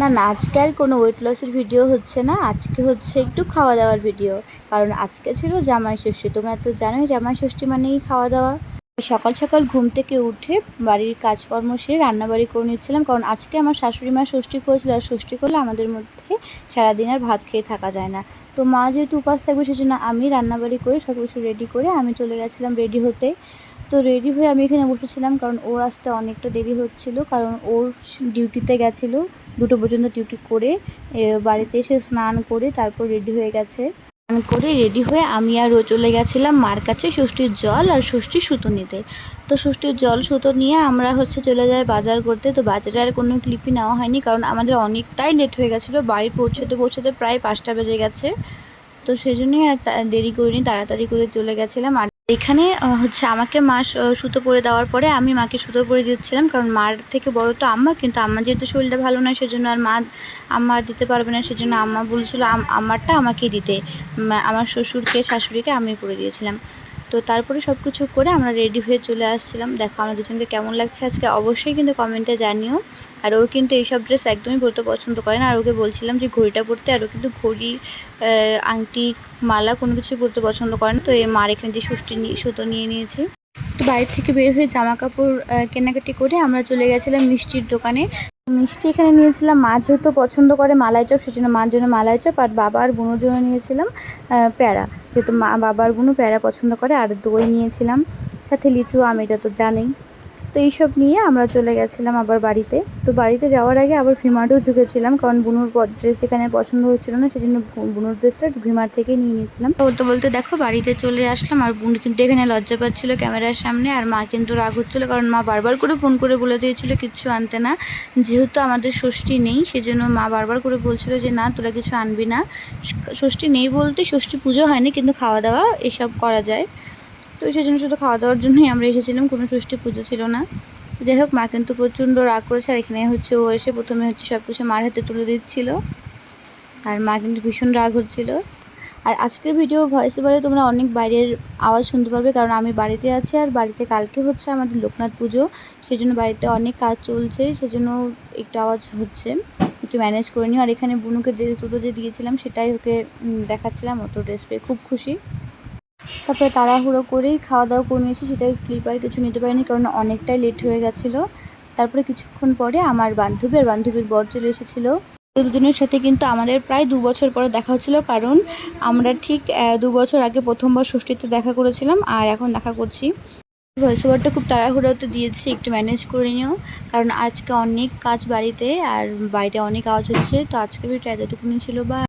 না, না, আজকে আর কোনো ওয়েট লসের ভিডিও হচ্ছে না। আজকে হচ্ছে একটু খাওয়া দাওয়ার ভিডিও। কারণ আজকে ছিল জামাই ষষ্ঠী। তোমরা তো জানোই জামাই ষষ্ঠী মানেই খাওয়া দাওয়া। সকাল সকাল ঘুম থেকে উঠে বাড়ির কাজকর্ম সেরে রান্নাবাড়ি করে নিচ্ছিলাম, কারণ আজকে আমার শাশুড়ি মা ষষ্ঠী করেছিল, আর ষষ্ঠী করলে আমাদের মধ্যে সারাদিন আর ভাত খেয়ে থাকা যায় না। তো মা যেহেতু উপাস থাকবে সেজন্য আমি রান্নাবাড়ি করে সব কিছু রেডি করে আমি চলে গেছিলাম রেডি হতে। তো রেডি হয়ে আমি এখানে বসেছিলাম, কারণ ওর আসতে অনেকটা দেরি হচ্ছিল, কারণ ওর ডিউটিতে গেছিলো 2টো পর্যন্ত ডিউটি করে বাড়িতে এসে স্নান করে তারপর রেডি হয়ে গেছে। স্নান করে রেডি হয়ে আমি আর ও চলে গেছিলাম মার কাছে ষষ্ঠীর জল আর ষষ্ঠীর সুতো নিতে। তো ষষ্ঠীর জল সুতো নিয়ে আমরা চলে যাই বাজার করতে। তো বাজারে আর কোনো ক্লিপই নেওয়া হয়নি, কারণ আমাদের অনেকটাই লেট হয়ে গেছিলো। বাড়ি পৌঁছতে প্রায় 5টা বেজে গেছে। তো সেই জন্যই আর দেরি করিনি, তাড়াতাড়ি করে চলে গেছিলাম। আর এখানে আমাকে মা সুতো পরে দেওয়ার পরে আমি মাকে সুতো পরে দিচ্ছিলাম, কারণ মার থেকে বড় তো আম্মা, কিন্তু আম্মা যেহেতু শরীরটা ভালো নয় সেজন্য আর আম্মা দিতে পারবে না, সেজন্য আম্মা বলছিল আমারটা আমাকেই দিতে। আমার শ্বশুরকে শাশুড়িকে আমি পরে দিয়েছিলাম। তো তারপরে সব কিছু করে আমরা রেডি হয়ে চলে আসছিলাম। দেখো আমরা দুজনকে কেমন লাগছে আজকে অবশ্যই কিন্তু কমেন্টে জানিও। আর ও কিন্তু এইসব ড্রেস একদমই পরতে পছন্দ করে না, আর ওকে বলছিলাম যে ঘড়িটা পরতে, আর ও কিন্তু ঘড়ি আংটি মালা কোনো কিছু পরতে পছন্দ করে না। তো এই মার এখানে যে সুতো নিয়ে নিয়েছি। তো বাড়ি থেকে বের হয়ে জামা কাপড় কেনাকাটি করে আমরা চলে গেছিলাম মিষ্টির দোকানে। মিষ্টি এখানে নিয়েছিলাম, মা যেহেতু পছন্দ করে মালাই চপ, সেজন্য মার জন্য মালাই চপ, আর বাবা আর বোনের জন্য নিয়েছিলাম প্যাড়া, যেহেতু বাবা আর বোনও প্যাড়া পছন্দ করে। আর দই নিয়েছিলাম, সাথে লিচু আম, এটা তো জানোই। তো এইসব নিয়ে আমরা চলে গেছিলাম আবার বাড়িতে। তো বাড়িতে যাওয়ার আগে আবার ভিমার্টেও ঢুকেছিলাম, কারণ বুনুর ড্রেস এখানে পছন্দ হচ্ছিল না, সেজন্য বুনুর ড্রেসটা ভিমার্ট থেকেই নিয়ে নিয়েছিলাম। বলতে বলতে দেখো বাড়িতে চলে আসলাম, আর বোন কিন্তু এখানে লজ্জা পাচ্ছিল ক্যামেরার সামনে, আর মা কিন্তু রাগ হচ্ছিলো, কারণ মা বারবার করে ফোন করে বলে দিয়েছিল কিচ্ছু আনতে না। যেহেতু আমাদের ষষ্ঠী নেই সেজন্য মা বারবার করে বলছিল যে না তোরা কিছু আনবি না। ষষ্ঠী নেই বলতে ষষ্ঠী পুজো হয়নি, কিন্তু খাওয়া দাওয়া এসব করা যায়। তো সেই জন্য শুধু খাওয়া দাওয়ার জন্যই আমরা এসেছিলাম, কোনো ষষ্ঠী পুজো ছিল না। তো যাই হোক, মা কিন্তু প্রচণ্ড রাগ করেছে। আর এখানে ও এসে প্রথমে সব কিছু মার হাতে তুলে দিচ্ছিল, আর মা কিন্তু ভীষণ রাগ হচ্ছিল। আর আজকের ভিডিও ভয়েস ওভারে তোমরা অনেক বাইরের আওয়াজ শুনতে পারবে, কারণ আমি বাড়িতে আছি, আর বাড়িতে কালকে আমাদের লোকনাথ পুজো, সেই জন্য বাড়িতে অনেক কাজ চলছে, সেজন্য একটু আওয়াজ হচ্ছে, একটু ম্যানেজ করে নিও। আর এখানে বুনুকে ড্রেস দুটো যে দিয়েছিলাম সেটাই ওকে দেখাচ্ছিলাম, ও তো ড্রেস পেয়ে খুব খুশি। তারপরে তাড়াহুড়ো করেই খাওয়া দাওয়া করে নিয়েছি, সেটাই ক্লিপ আর কিছু নিতে পারিনি, কারণ অনেকটাই লেট হয়ে গেছিলো। তারপরে কিছুক্ষণ পরে আমার বান্ধবী আর বান্ধবীর বর চলে এসেছিলো। দুজনের সাথে কিন্তু আমাদের প্রায় 2 বছর পরে দেখা হচ্ছিলো, কারণ আমরা ঠিক 2 বছর আগে প্রথমবার ষষ্ঠীতে দেখা করেছিলাম, আর এখন দেখা করছি। ভয়েস ওভারটা খুব তাড়াহুড়োতে দিয়েছি, একটু ম্যানেজ করে নিও, কারণ আজকে অনেক কাজ বাড়িতে, আর বাইরে অনেক আওয়াজ হচ্ছে। তো আজকের ভিডিওটা এতটুকুনি ছিল, বা